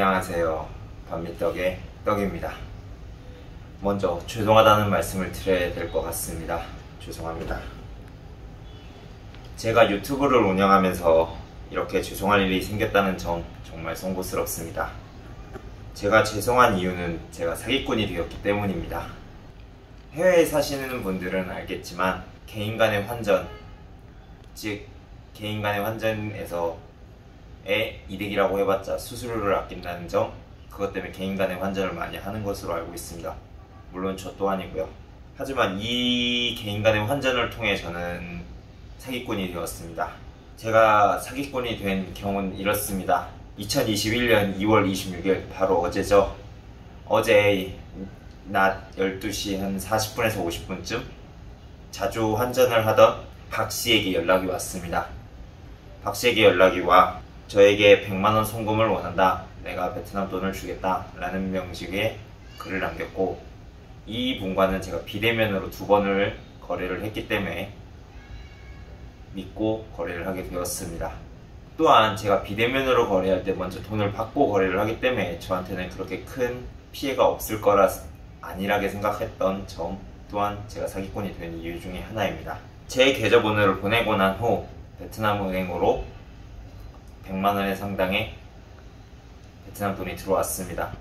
안녕하세요. 반미떡의 떡입니다. 먼저 죄송하다는 말씀을 드려야 될 것 같습니다. 죄송합니다. 제가 유튜브를 운영하면서 이렇게 죄송할 일이 생겼다는 점 정말 송구스럽습니다. 제가 죄송한 이유는 제가 사기꾼이 되었기 때문입니다. 해외에 사시는 분들은 알겠지만 개인 간의 환전, 즉 개인 간의 환전에서의 이득이라고 해봤자 수수료를 아낀다는 점, 그것 때문에 개인 간의 환전을 많이 하는 것으로 알고 있습니다. 물론 저 또한이고요. 하지만 이 개인 간의 환전을 통해 저는 사기꾼이 되었습니다. 제가 사기꾼이 된 경우는 이렇습니다. 2021년 2월 26일 바로 어제죠. 어제 낮 12시 한 40분에서 50분쯤 자주 환전을 하던 박씨에게 연락이 왔습니다. 박씨에게 연락이 와 저에게 100만원 송금을 원한다, 내가 베트남 돈을 주겠다 라는 명식의 글을 남겼고, 이 분과는 제가 비대면으로 2번을 거래를 했기 때문에 믿고 거래를 하게 되었습니다. 또한 제가 비대면으로 거래할 때 먼저 돈을 받고 거래를 하기 때문에 저한테는 그렇게 큰 피해가 없을 거라 안일하게 생각했던 점 또한 제가 사기꾼이 된 이유 중에 하나입니다. 제 계좌번호를 보내고 난 후 베트남 은행으로 100만원의 상당의 베트남 돈이 들어왔습니다.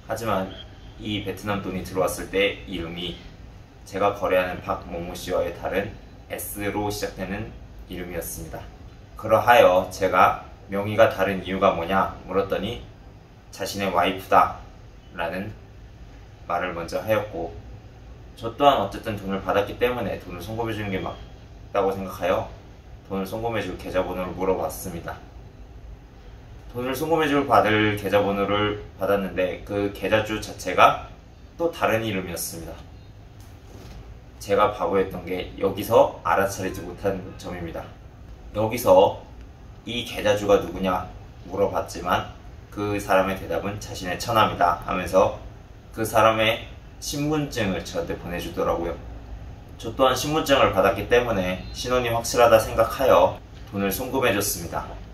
하지만 이 베트남 돈이 들어왔을 때 이름이 제가 거래하는 박모모씨와의 다른 S로 시작되는 이름이었습니다. 그러하여 제가 명의가 다른 이유가 뭐냐 물었더니 자신의 와이프다 라는 말을 먼저 하였고, 저 또한 어쨌든 돈을 받았기 때문에 돈을 송금해주는 게 맞다고 생각하여 돈을 송금해줄 계좌번호를 물어봤습니다. 돈을 송금해줄 받을 계좌번호를 받았는데 그 계좌주 자체가 또 다른 이름이었습니다. 제가 바보였던 게 여기서 알아차리지 못한 점입니다. 여기서 이 계좌주가 누구냐 물어봤지만 그 사람의 대답은 자신의 처남이다 하면서 그 사람의 신분증을 저한테 보내주더라고요. 저 또한 신분증을 받았기 때문에 신원이 확실하다 생각하여 돈을 송금해줬습니다.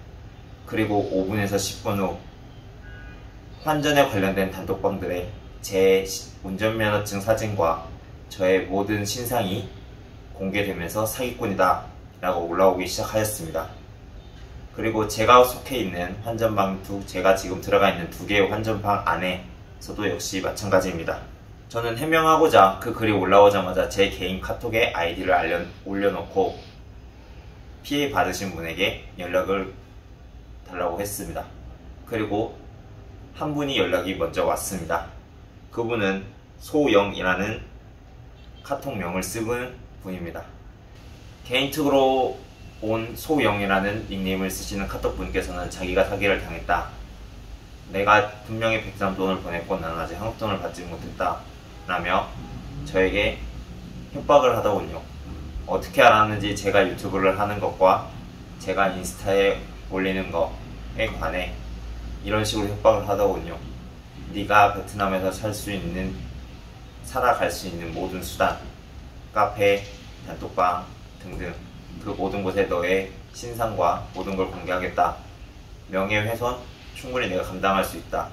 그리고 5분에서 10분 후 환전에 관련된 단톡방들에 제 운전면허증 사진과 저의 모든 신상이 공개되면서 사기꾼이다 라고 올라오기 시작하였습니다. 그리고 제가 속해 있는 환전방 제가 지금 들어가 있는 2개의 환전방 안에서도 역시 마찬가지입니다. 저는 해명하고자 그 글이 올라오자마자 제 개인 카톡에 아이디를 올려놓고 피해 받으신 분에게 연락을 달라고 했습니다. 그리고 한 분이 연락이 먼저 왔습니다. 그분은 소영이라는 카톡명을 쓰는 분입니다. 개인톡으로 온 소영이라는 닉네임을 쓰시는 카톡분께서는 자기가 사기를 당했다, 내가 분명히 베트남 돈을 보냈고 나는 아직 한국 돈을 받지 못했다 라며 저에게 협박을 하더군요. 어떻게 알았는지 제가 유튜브를 하는 것과 제가 인스타에 올리는 것에 관해 이런 식으로 협박을 하더군요. 네가 베트남에서 살아갈 수 있는 모든 수단, 카페, 단톡방 등등 그 모든 곳에 너의 신상과 모든 걸 공개하겠다, 명예훼손 충분히 내가 감당할 수 있다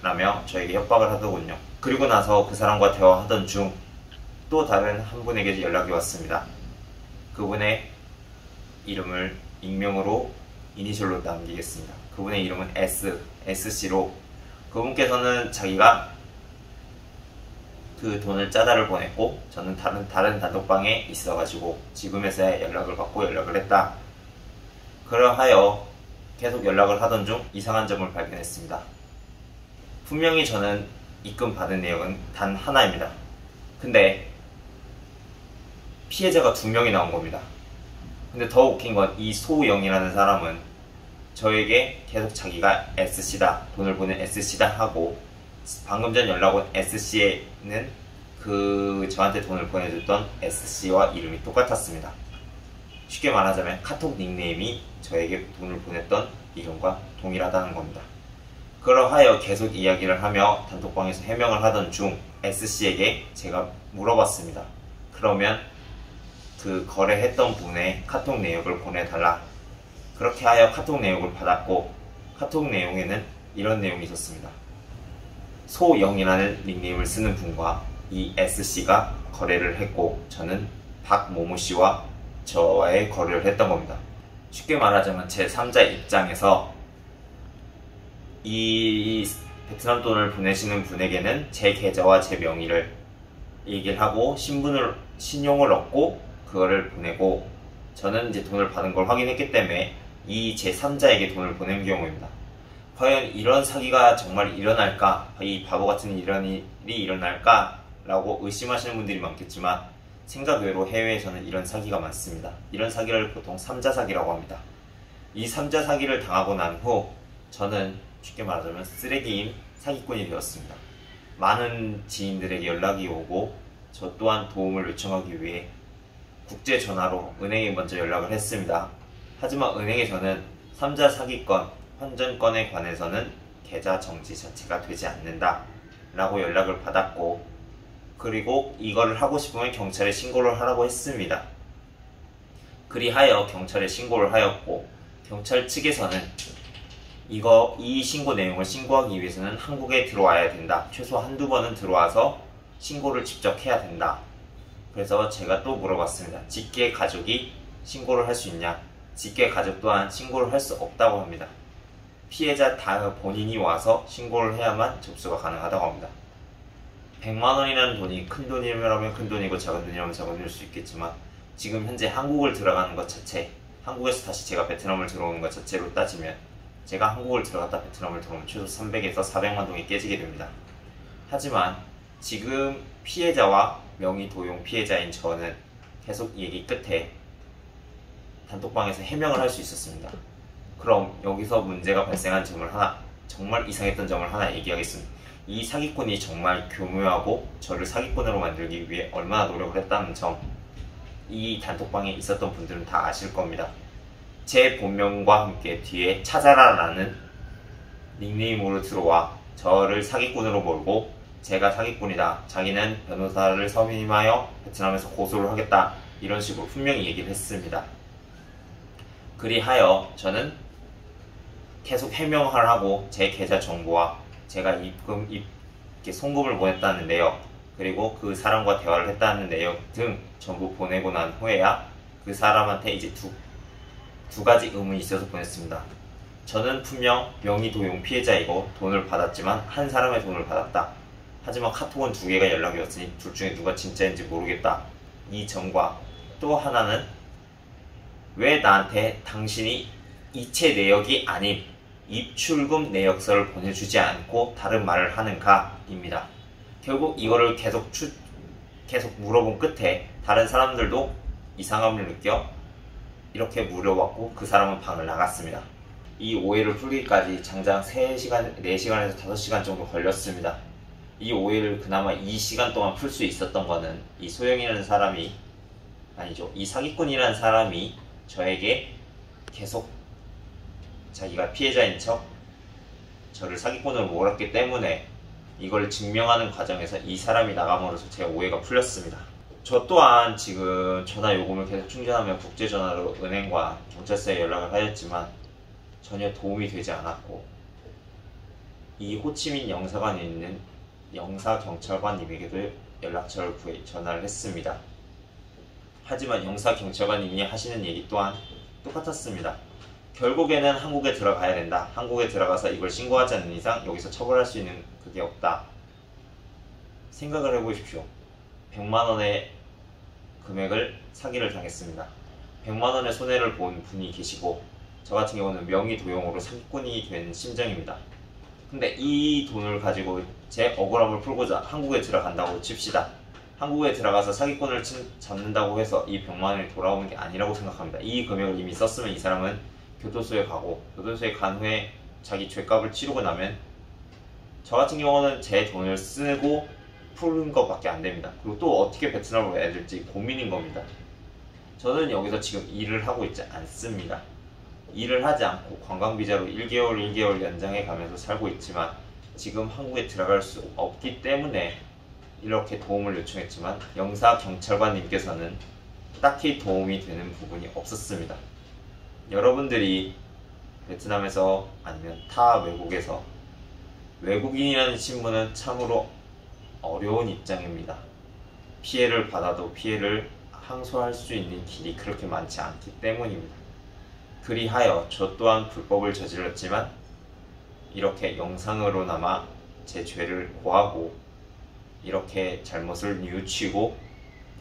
라며 저에게 협박을 하더군요. 그리고 나서 그 사람과 대화하던 중 또 다른 한 분에게 연락이 왔습니다. 그분의 이름을 익명으로 이니셜로 남기겠습니다. 그분의 이름은 SC로, 그분께서는 자기가 그 돈을 짜다를 보냈고 저는 다른 단톡방에 있어가지고 지금에서야 연락을 받고 연락을 했다. 그러하여 계속 연락을 하던 중 이상한 점을 발견했습니다. 분명히 저는 입금 받은 내역은 단 하나입니다. 근데 피해자가 2명이 나온 겁니다. 근데 더 웃긴 건 이 소영이라는 사람은 저에게 계속 자기가 SC다, 돈을 보낸 SC다 하고, 방금 전 연락 온 SC에는 그 저한테 돈을 보내줬던 SC와 이름이 똑같았습니다. 쉽게 말하자면 카톡 닉네임이 저에게 돈을 보냈던 이름과 동일하다는 겁니다. 그러하여 계속 이야기를 하며 단톡방에서 해명을 하던 중 SC에게 제가 물어봤습니다. 그러면 그 거래했던 분의 카톡 내역을 보내달라. 그렇게 하여 카톡 내역을 받았고, 카톡 내용에는 이런 내용이 있었습니다. 소영이라는 닉네임을 쓰는 분과 이 S씨가 거래를 했고 저는 박모모씨와 저와의 거래를 했던 겁니다. 쉽게 말하자면 제 3자 입장에서 이 베트남 돈을 보내시는 분에게는 제 계좌와 제 명의를 얘기를 하고 신용을 얻고 그거를 보내고, 저는 이제 돈을 받은 걸 확인했기 때문에 이 제 3자에게 돈을 보낸 경우입니다. 과연 이런 사기가 정말 일어날까, 이 바보 같은 이런 일이 일어날까 라고 의심하시는 분들이 많겠지만 생각 외로 해외에서는 이런 사기가 많습니다. 이런 사기를 보통 3자 사기라고 합니다. 이 3자 사기를 당하고 난 후 저는 쉽게 말하자면 쓰레기인 사기꾼이 되었습니다. 많은 지인들에게 연락이 오고 저 또한 도움을 요청하기 위해 국제 전화로 은행에 먼저 연락을 했습니다. 하지만 은행에서는 3자 사기건, 환전건에 관해서는 계좌 정지 자체가 되지 않는다 라고 연락을 받았고, 그리고 이거를 하고 싶으면 경찰에 신고를 하라고 했습니다. 그리하여 경찰에 신고를 하였고, 경찰 측에서는 이 신고 내용을 신고하기 위해서는 한국에 들어와야 된다. 최소 한두 번은 들어와서 신고를 직접 해야 된다. 그래서 제가 또 물어봤습니다. 직계 가족이 신고를 할 수 있냐? 직계 가족 또한 신고를 할 수 없다고 합니다. 피해자 본인이 와서 신고를 해야만 접수가 가능하다고 합니다. 100만원이라는 돈이 큰 돈이라면 큰 돈이고 작은 돈이라면 작은 돈일 수 있겠지만 지금 현재 한국을 들어가는 것 자체, 한국에서 다시 제가 베트남을 들어오는 것 자체로 따지면 제가 한국을 들어갔다 베트남을 들어오면 최소 300에서 400만 동이 깨지게 됩니다. 하지만 지금 피해자와 명의 도용 피해자인 저는 계속 얘기 끝에 단톡방에서 해명을 할 수 있었습니다. 그럼 여기서 문제가 발생한 점을 정말 이상했던 점을 하나 얘기하겠습니다. 이 사기꾼이 정말 교묘하고 저를 사기꾼으로 만들기 위해 얼마나 노력을 했다는 점, 이 단톡방에 있었던 분들은 다 아실 겁니다. 제 본명과 함께 뒤에 찾아라라는 닉네임으로 들어와 저를 사기꾼으로 몰고 제가 사기꾼이다, 자기는 변호사를 선임하여 베트남에서 고소를 하겠다, 이런 식으로 분명히 얘기를 했습니다. 그리하여 저는 계속 해명을 하고 제 계좌 정보와 제가 송금을 보냈다는 내역, 그리고 그 사람과 대화를 했다는 내역 등 전부 보내고 난 후에야 그 사람한테 이제 두 가지 의문이 있어서 보냈습니다. 저는 분명 명의 도용 피해자이고 돈을 받았지만 한 사람의 돈을 받았다. 하지만 카톡은 2개가 연락이 왔으니 둘 중에 누가 진짜인지 모르겠다. 이 점과 또 하나는 왜 나한테 당신이 이체 내역이 아닌 입출금 내역서를 보내주지 않고 다른 말을 하는가 입니다. 결국 이거를 계속 물어본 끝에 다른 사람들도 이상함을 느껴 이렇게 물어봤고 그 사람은 방을 나갔습니다. 이 오해를 풀기까지 장장 4시간에서 5시간 정도 걸렸습니다. 이 오해를 그나마 2시간 동안 풀 수 있었던 거는 이 소영이라는 사람이, 아니죠, 이 사기꾼이라는 사람이 저에게 계속 자기가 피해자인 척 저를 사기꾼으로 몰았기 때문에 이걸 증명하는 과정에서 이 사람이 나감으로써 제 오해가 풀렸습니다. 저 또한 지금 전화 요금을 계속 충전하며 국제전화로 은행과 경찰서에 연락을 하였지만 전혀 도움이 되지 않았고, 이 호치민 영사관에 있는 영사경찰관님에게도 연락처를 구해 전화를 했습니다. 하지만 영사경찰관님이 하시는 얘기 또한 똑같았습니다. 결국에는 한국에 들어가야 된다. 한국에 들어가서 이걸 신고하지 않는 이상 여기서 처벌할 수 있는 그게 없다. 생각을 해보십시오. 100만원의 금액을 사기를 당했습니다. 100만원의 손해를 본 분이 계시고 저 같은 경우는 명의 도용으로 사기꾼이 된 심정입니다. 근데 이 돈을 가지고 제 억울함을 풀고자 한국에 들어간다고 칩시다. 한국에 들어가서 사기꾼을 잡는다고 해서 이 100만원이 돌아오는 게 아니라고 생각합니다. 이 금액을 이미 썼으면 이 사람은 교도소에 가고, 교도소에 간 후에 자기 죄값을 치르고 나면 저 같은 경우는 제 돈을 쓰고 푸는 것밖에 안 됩니다. 그리고 또 어떻게 베트남으로 가야 될지 고민인 겁니다. 저는 여기서 지금 일을 하고 있지 않습니다. 일을 하지 않고 관광비자로 1개월 연장해 가면서 살고 있지만 지금 한국에 들어갈 수 없기 때문에 이렇게 도움을 요청했지만 영사경찰관님께서는 딱히 도움이 되는 부분이 없었습니다. 여러분들이 베트남에서 아니면 타 외국에서 외국인이라는 신분은 참으로 어려운 입장입니다. 피해를 받아도 피해를 항소할 수 있는 길이 그렇게 많지 않기 때문입니다. 그리하여 저 또한 불법을 저질렀지만 이렇게 영상으로나마 제 죄를 고하고 이렇게 잘못을 뉘우치고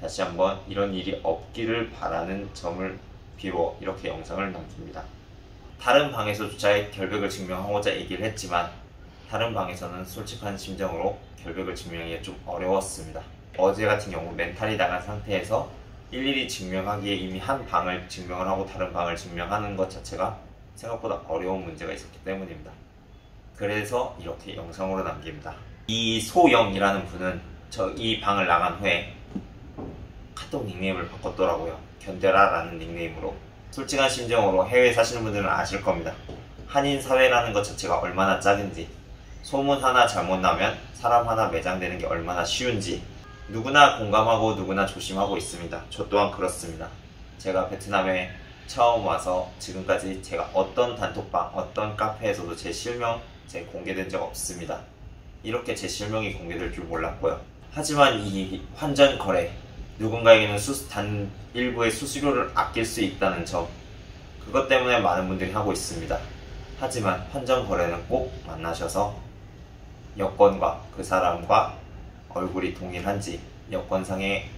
다시 한번 이런 일이 없기를 바라는 점을 비워 이렇게 영상을 남깁니다. 다른 방에서조차 결백을 증명하고자 얘기를 했지만 다른 방에서는 솔직한 심정으로 결백을 증명하기가 좀 어려웠습니다. 어제 같은 경우 멘탈이 나간 상태에서 일일이 증명하기에 이미 한 방을 증명을 하고 다른 방을 증명하는 것 자체가 생각보다 어려운 문제가 있었기 때문입니다. 그래서 이렇게 영상으로 남깁니다. 이 소영이라는 분은 이 방을 나간 후에 카톡 닉네임을 바꿨더라고요. 견뎌라라는 닉네임으로. 솔직한 심정으로 해외에 사시는 분들은 아실 겁니다. 한인 사회라는 것 자체가 얼마나 작은지, 소문 하나 잘못 나면 사람 하나 매장되는 게 얼마나 쉬운지 누구나 공감하고 누구나 조심하고 있습니다. 저 또한 그렇습니다. 제가 베트남에 처음 와서 지금까지 제가 어떤 단톡방, 어떤 카페에서도 제 실명 공개된 적 없습니다. 이렇게 제 실명이 공개될 줄 몰랐고요. 하지만 이 환전 거래, 누군가에게는 단 일부의 수수료를 아낄 수 있다는 점, 그것 때문에 많은 분들이 하고 있습니다. 하지만 환전 거래는 꼭 만나셔서 여권과 그 사람과 얼굴이 동일한지, 여권상의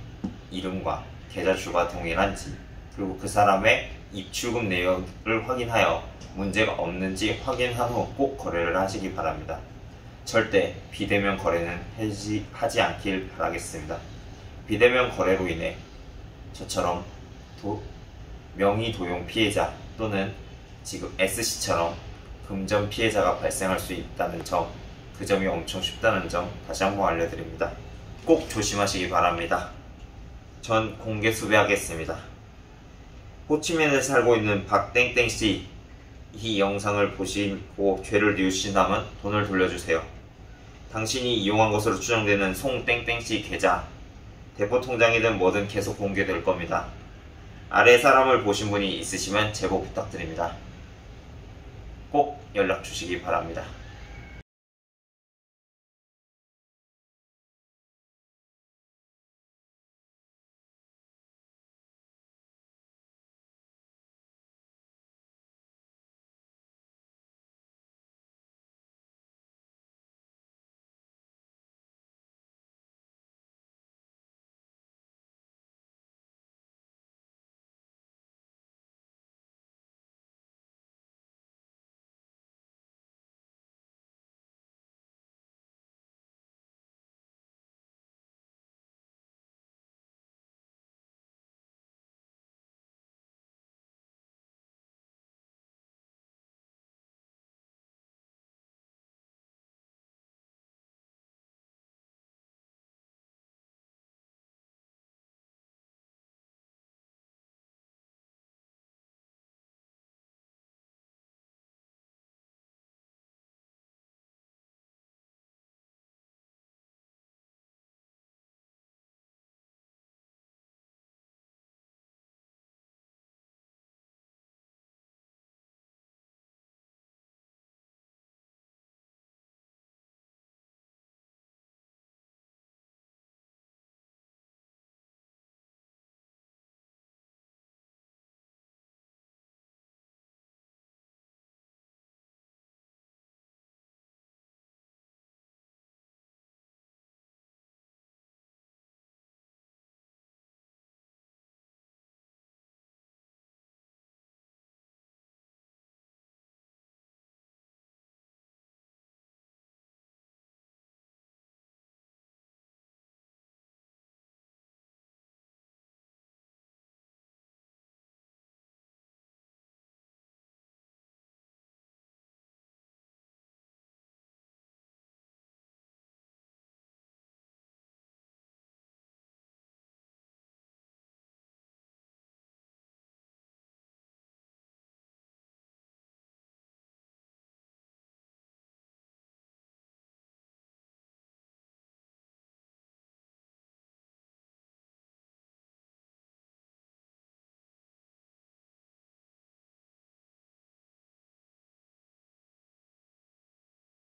이름과 계좌주가 동일한지, 그리고 그 사람의 입출금 내역을 확인하여 문제가 없는지 확인한 후 꼭 거래를 하시기 바랍니다. 절대 비대면 거래는 하지 않길 바라겠습니다. 비대면 거래로 인해 저처럼 명의 도용 피해자 또는 지금 S씨처럼 금전 피해자가 발생할 수 있다는 점, 그 점이 엄청 쉽다는 점 다시 한번 알려드립니다. 꼭 조심하시기 바랍니다. 전 공개 수배하겠습니다. 호치민에 살고 있는 박땡땡씨, 이 영상을 보시고 죄를 뉘우친다면 돈을 돌려주세요. 당신이 이용한 것으로 추정되는 송땡땡씨 계좌, 대포통장이든 뭐든 계속 공개될 겁니다. 아래 사람을 보신 분이 있으시면 제보 부탁드립니다. 꼭 연락 주시기 바랍니다.